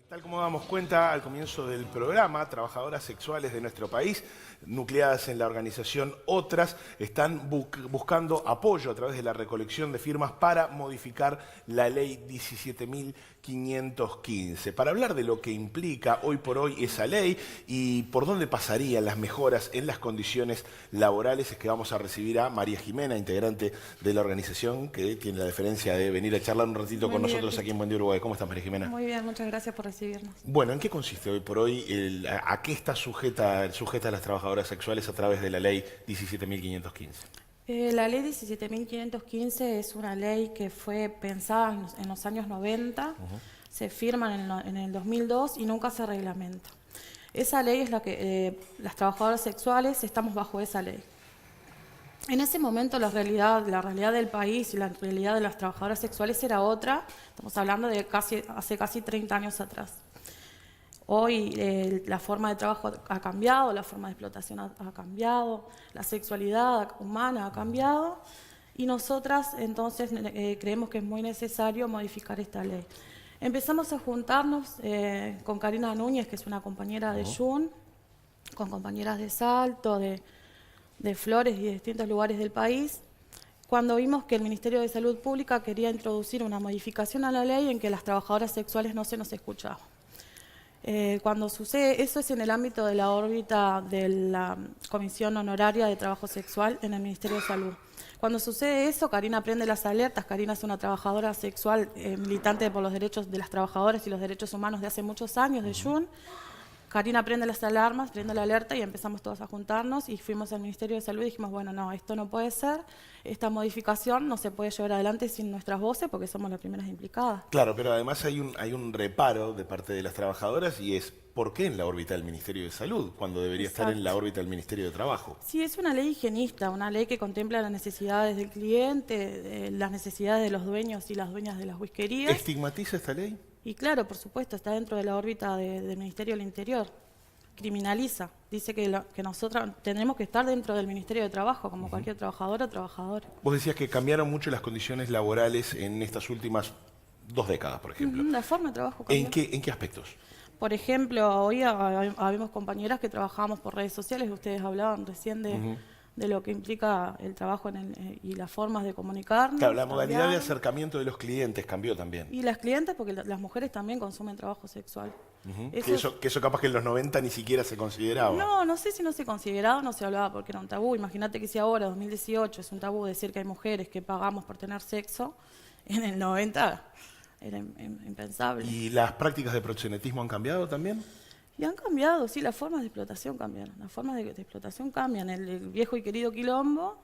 Tal como damos cuenta al comienzo del programa, trabajadoras sexuales de nuestro país, nucleadas en la organización Otras, están buscando apoyo a través de la recolección de firmas para modificar la ley 17.515. Para hablar de lo que implica hoy por hoy esa ley y por dónde pasarían las mejoras en las condiciones laborales, es que vamos a recibir a María Jimena, integrante de la organización, que tiene la deferencia de venir a charlar un ratito con nosotros aquí en Buen Día Uruguay. ¿Cómo estás, María Jimena? Muy bien, muchas gracias por recibirnos. Bueno, ¿en qué consiste hoy por hoy? ¿A qué está sujeta las trabajadoras sexuales a través de la ley 17.515? La ley 17.515 es una ley que fue pensada en los años 90, se firma en el 2002 y nunca se reglamenta. Esa ley es la que las trabajadoras sexuales estamos bajo esa ley. En ese momento la realidad del país y la realidad de las trabajadoras sexuales era otra. Estamos hablando de hace casi 30 años atrás. Hoy la forma de trabajo ha cambiado, la forma de explotación ha cambiado, la sexualidad humana ha cambiado y nosotras entonces creemos que es muy necesario modificar esta ley. Empezamos a juntarnos con Karina Núñez, que es una compañera de Jun, con compañeras de Salto, de Flores y de distintos lugares del país, cuando vimos que el Ministerio de Salud Pública quería introducir una modificación a la ley en que las trabajadoras sexuales no se nos escuchaban. Cuando sucede, eso es en el ámbito de la órbita de la Comisión Honoraria de Trabajo Sexual en el Ministerio de Salud. Cuando sucede eso, Karina prende las alertas. Karina es una trabajadora sexual militante por los derechos de las trabajadoras y los derechos humanos de hace muchos años, de Jun. Karina prende las alarmas, prende la alerta y empezamos todos a juntarnos y fuimos al Ministerio de Salud y dijimos, bueno, no, esto no puede ser, esta modificación no se puede llevar adelante sin nuestras voces porque somos las primeras implicadas. Claro, pero además hay un reparo de parte de las trabajadoras y es ¿por qué en la órbita del Ministerio de Salud cuando debería estar en la órbita del Ministerio de Trabajo? Sí, es una ley higienista, una ley que contempla las necesidades del cliente, las necesidades de los dueños y las dueñas de las whiskerías. ¿Estigmatiza esta ley? Y claro, por supuesto, está dentro de la órbita del Ministerio del Interior. Criminaliza, dice que nosotros tenemos que estar dentro del Ministerio de Trabajo, como cualquier trabajadora o trabajador. Vos decías que cambiaron mucho las condiciones laborales en estas últimas 2 décadas, por ejemplo. La forma de trabajo cambió. ¿En qué aspectos? Por ejemplo, hoy habemos compañeras que trabajamos por redes sociales, ustedes hablaban recién de lo que implica el trabajo y las formas de comunicarnos. Claro, la modalidad de acercamiento de los clientes cambió también. Y las clientes, porque las mujeres también consumen trabajo sexual. Que eso capaz que en los 90 ni siquiera se consideraba. No sé si no se consideraba, no se hablaba porque era un tabú. Imagínate que si ahora, 2018, es un tabú decir que hay mujeres que pagamos por tener sexo, en el 90 era impensable. ¿Y las prácticas de proxenetismo han cambiado también? Y han cambiado, sí, las formas de explotación cambiaron. Las formas de explotación cambian. El viejo y querido quilombo,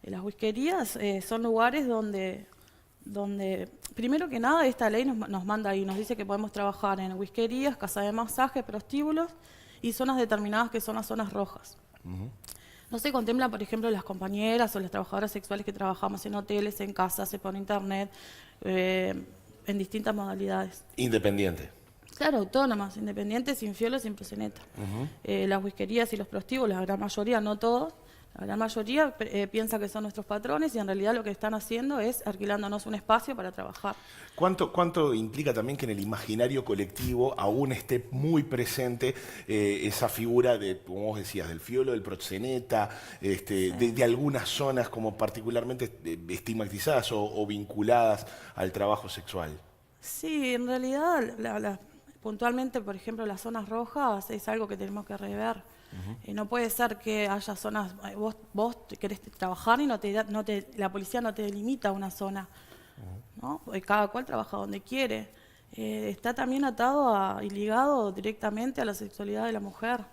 las whiskerías, son lugares donde, primero que nada, esta ley nos manda ahí, nos dice que podemos trabajar en whiskerías, casas de masaje, prostíbulos y zonas determinadas que son las zonas rojas. No se contempla, por ejemplo, las compañeras o las trabajadoras sexuales que trabajamos en hoteles, en casas, por internet, en distintas modalidades. Independiente. Claro, autónomas, independientes, sin fiolo, sin proxeneta. Las whiskerías y los prostíbulos, la gran mayoría, no todos, la gran mayoría piensa que son nuestros patrones y en realidad lo que están haciendo es alquilándonos un espacio para trabajar. ¿Cuánto implica también que en el imaginario colectivo aún esté muy presente esa figura de, como vos decías, del fiolo, del proxeneta, de algunas zonas como particularmente estigmatizadas o vinculadas al trabajo sexual? Sí, en realidad puntualmente, por ejemplo, las zonas rojas es algo que tenemos que rever. No puede ser que haya zonas, vos querés trabajar y la policía no te delimita una zona, ¿no? Cada cual trabaja donde quiere. Está también atado y ligado directamente a la sexualidad de la mujer.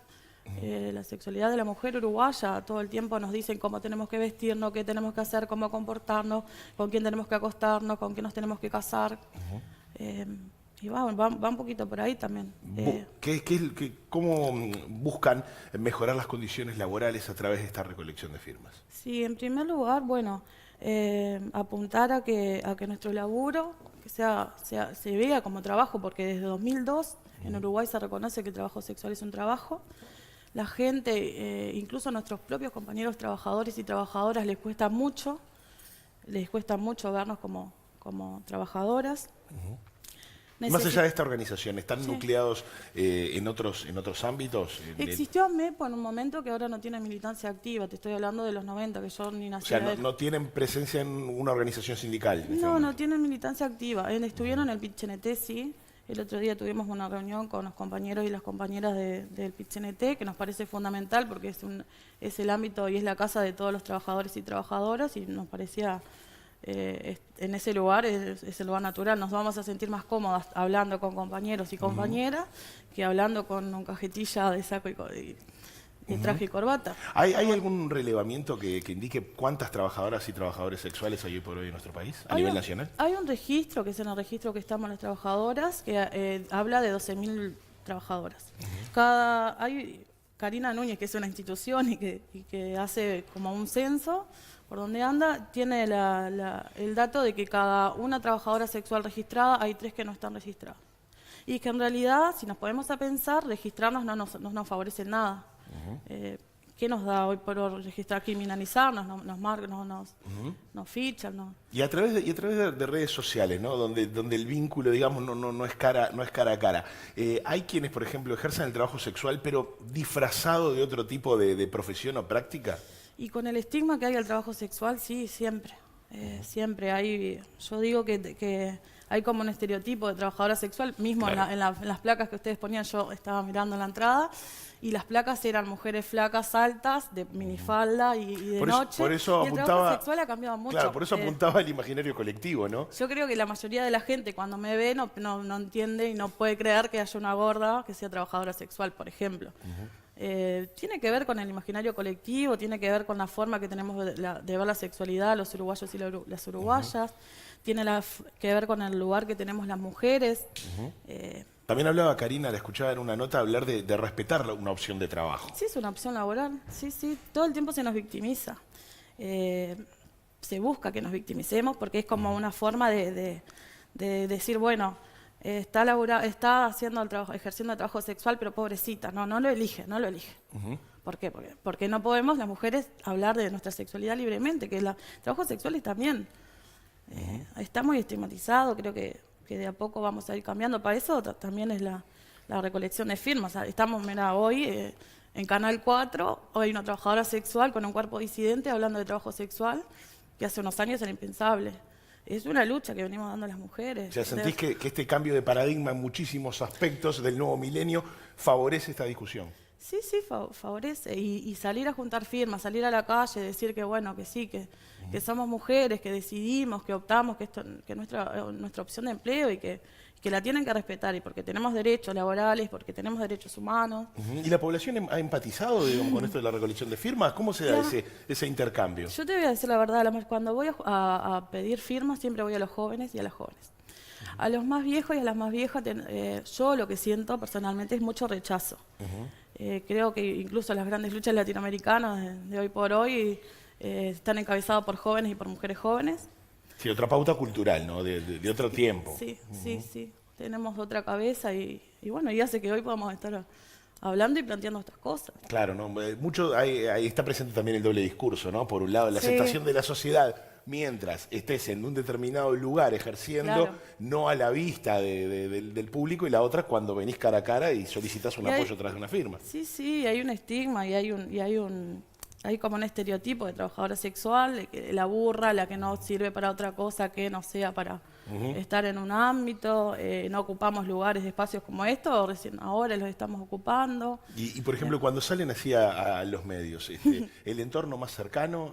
La sexualidad de la mujer uruguaya, todo el tiempo nos dicen cómo tenemos que vestirnos, qué tenemos que hacer, cómo comportarnos, con quién tenemos que acostarnos, con quién nos tenemos que casar. Y va un poquito por ahí también. ¿Cómo buscan mejorar las condiciones laborales a través de esta recolección de firmas? Sí, en primer lugar, bueno, apuntar a que nuestro laburo se vea como trabajo, porque desde 2002 en Uruguay se reconoce que el trabajo sexual es un trabajo. La gente, incluso a nuestros propios compañeros trabajadores y trabajadoras, les cuesta mucho vernos como trabajadoras. Más allá de esta organización, ¿están Sí. nucleados en otros ámbitos? Existió AMEP en un momento que ahora no tiene militancia activa. Te estoy hablando de los 90, que yo ni O nací. sea, no tienen presencia en una organización sindical. En este No, no momento. tienen militancia activa. Estuvieron en el PIT-CNT, sí. El otro día tuvimos una reunión con los compañeros y las compañeras del PIT-CNT, que nos parece fundamental porque es el ámbito y es la casa de todos los trabajadores y trabajadoras, y nos parecía, en ese lugar, es el lugar natural. Nos vamos a sentir más cómodas hablando con compañeros y compañeras que hablando con un cajetilla de saco y traje y corbata. ¿Hay algún relevamiento que indique cuántas trabajadoras y trabajadores sexuales hay hoy por hoy en nuestro país, a nivel nacional? Hay un registro, que es en el registro que estamos las trabajadoras, que habla de 12.000 trabajadoras. Karina Núñez, que es una institución y que hace como un censo por donde anda, tiene el dato de que cada una trabajadora sexual registrada hay 3 que no están registradas. Y que en realidad, si nos ponemos a pensar, registrarnos no nos favorece en nada. ¿Qué nos da hoy por hoy registrar? Criminalizarnos, nos fichan, ¿no? Y a través de redes sociales, ¿no? Donde el vínculo, digamos, no es cara a cara. Hay quienes, por ejemplo, ejercen el trabajo sexual, pero disfrazado de otro tipo de profesión o práctica. Y con el estigma que hay al trabajo sexual, sí, siempre. Siempre hay, yo digo que hay como un estereotipo de trabajadora sexual, mismo Claro. en las placas que ustedes ponían. Yo estaba mirando en la entrada y las placas eran mujeres flacas, altas, de minifalda y de noche. Por eso y el trabajo apuntaba, sexual ha cambiado mucho. claro, por eso apuntaba al imaginario colectivo, ¿no? Yo creo que la mayoría de la gente cuando me ve no entiende y no puede creer que haya una gorda que sea trabajadora sexual, por ejemplo. Tiene que ver con el imaginario colectivo, tiene que ver con la forma que tenemos de ver la sexualidad, los uruguayos y las uruguayas, tiene que ver con el lugar que tenemos las mujeres. También hablaba Karina, la escuchaba en una nota, hablar de respetar una opción de trabajo. Sí, es una opción laboral, sí, todo el tiempo se nos victimiza. Se busca que nos victimicemos porque es como una forma de decir, bueno, está haciendo ejerciendo el trabajo sexual, pero pobrecita, no lo elige. ¿Por qué? Porque no podemos las mujeres hablar de nuestra sexualidad libremente, que el trabajo sexual es también. Está muy estigmatizado, creo que de a poco vamos a ir cambiando. Para eso también es la recolección de firmas. Estamos, mira, hoy en Canal 4, hoy hay una trabajadora sexual con un cuerpo disidente hablando de trabajo sexual, que hace unos años era impensable. Es una lucha que venimos dando las mujeres. O sea, ¿sentís que este cambio de paradigma en muchísimos aspectos del nuevo milenio favorece esta discusión? Sí, favorece. Y salir a juntar firmas, salir a la calle, decir que bueno, que sí, que somos mujeres, que decidimos, que optamos, que nuestra opción de empleo y que la tienen que respetar, y porque tenemos derechos laborales, porque tenemos derechos humanos. ¿Y la población ha empatizado, digamos, con esto de la recolección de firmas? ¿Cómo se da ese intercambio? Yo te voy a decir la verdad, cuando voy a pedir firmas siempre voy a los jóvenes y a las jóvenes. A los más viejos y a las más viejas, yo lo que siento personalmente es mucho rechazo. Creo que incluso las grandes luchas latinoamericanas de hoy por hoy están encabezadas por jóvenes y por mujeres jóvenes. Sí, otra pauta cultural, ¿no? De otro tiempo. Sí. Tenemos otra cabeza y bueno, y hace que hoy podamos estar hablando y planteando estas cosas. Claro, ¿no? Ahí está presente también el doble discurso, ¿no? Por un lado, la aceptación de la sociedad mientras estés en un determinado lugar ejerciendo, no a la vista del público, y la otra cuando venís cara a cara y solicitas un apoyo tras de una firma. Sí, hay un estigma y hay como un estereotipo de trabajadora sexual, de que la burra, la que no sirve para otra cosa que no sea para estar en un ámbito, no ocupamos lugares, espacios como estos, recién ahora los estamos ocupando. Y por ejemplo, cuando salen así a los medios, el entorno más cercano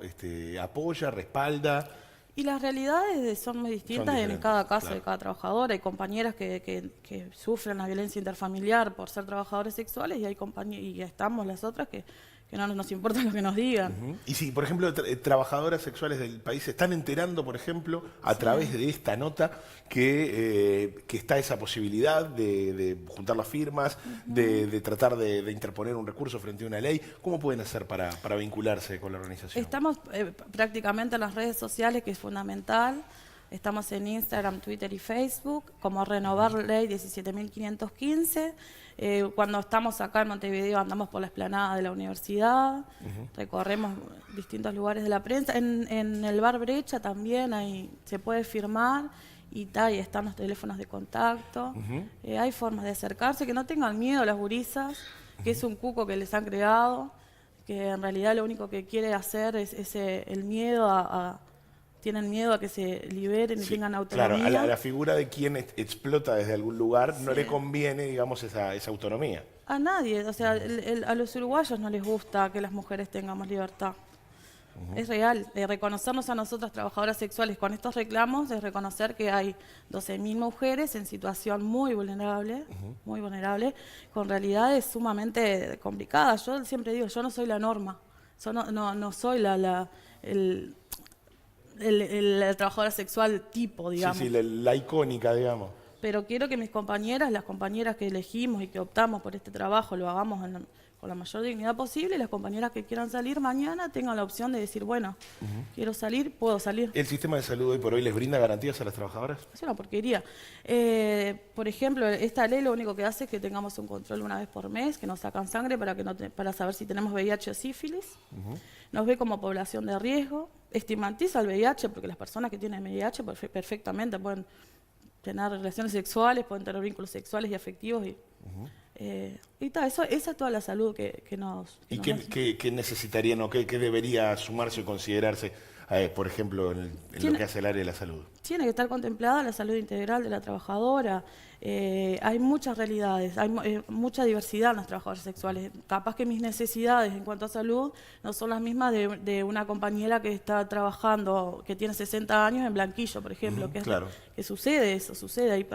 apoya, respalda. Y las realidades son muy distintas en cada caso de cada trabajadora. Hay compañeras que sufren la violencia interfamiliar por ser trabajadores sexuales, y y estamos las otras que no nos importa lo que nos digan. Y si, por ejemplo, trabajadoras sexuales del país se están enterando, por ejemplo, a través de esta nota, que está esa posibilidad de juntar las firmas, de tratar de interponer un recurso frente a una ley, ¿cómo pueden hacer para vincularse con la organización? Estamos prácticamente en las redes sociales, que es fundamental. Estamos en Instagram, Twitter y Facebook como Renovar Ley 17.515. Cuando estamos acá en Montevideo andamos por la explanada de la universidad, recorremos distintos lugares de la prensa. En el bar Brecha también se puede firmar, y están los teléfonos de contacto. Hay formas de acercarse, que no tengan miedo las gurisas, que es un cuco que les han creado, que en realidad lo único que quiere hacer es el miedo tienen miedo a que se liberen y tengan autonomía. Claro, a la figura de quien explota desde algún lugar no le conviene, digamos, esa autonomía. A nadie, o sea, a los uruguayos no les gusta que las mujeres tengamos libertad. Es real. Reconocernos a nosotras, trabajadoras sexuales, con estos reclamos, es reconocer que hay 12.000 mujeres en situación muy vulnerable, con realidades sumamente complicadas. Yo siempre digo, yo no soy la norma, yo no soy la trabajadora sexual tipo, digamos. Sí, la icónica, digamos. Pero quiero que mis compañeras, las compañeras que elegimos y que optamos por este trabajo, lo hagamos con la mayor dignidad posible, y las compañeras que quieran salir mañana tengan la opción de decir, bueno, quiero salir, puedo salir. ¿El sistema de salud hoy por hoy les brinda garantías a las trabajadoras? Es una porquería. Por ejemplo, esta ley lo único que hace es que tengamos un control una vez por mes, que nos sacan sangre para saber si tenemos VIH o sífilis. Nos ve como población de riesgo, estigmatiza el VIH, porque las personas que tienen VIH perfectamente pueden tener relaciones sexuales, pueden tener vínculos sexuales y afectivos. Esa es toda la salud que nos... ¿Y qué necesitarían o qué debería sumarse o considerarse, por ejemplo, en lo que hace el área de la salud? Tiene que estar contemplada la salud integral de la trabajadora. Hay muchas realidades, hay mucha diversidad en las trabajadoras sexuales. Capaz que mis necesidades en cuanto a salud no son las mismas de una compañera que está trabajando, que tiene 60 años en Blanquillo, por ejemplo. Que sucede eso, sucede. Hay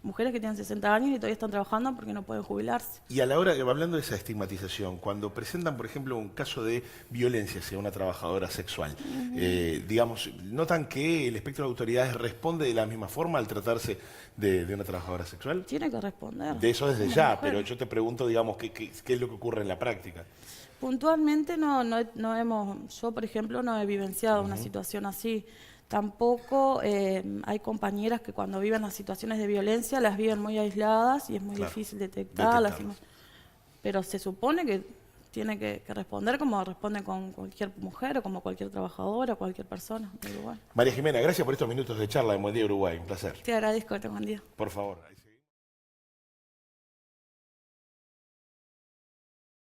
mujeres que tienen 60 años y todavía están trabajando porque no pueden jubilarse. Y a la hora, hablando de esa estigmatización, cuando presentan, por ejemplo, un caso de violencia hacia una trabajadora sexual, digamos, ¿notan que el espectro de autoridades responde de la misma forma al tratarse de una trabajadora sexual? Tiene que responder. De eso desde ya, pero yo te pregunto, digamos, ¿qué es lo que ocurre en la práctica? Puntualmente yo por ejemplo no he vivenciado una situación así. Tampoco hay compañeras que cuando viven las situaciones de violencia las viven muy aisladas y es muy difícil detectarlas. Pero se supone que tiene que responder como responde con cualquier mujer o como cualquier trabajadora o cualquier persona de Uruguay. María Jimena, gracias por estos minutos de charla en Buen Día Uruguay, un placer. Te agradezco, te buen día. Por favor.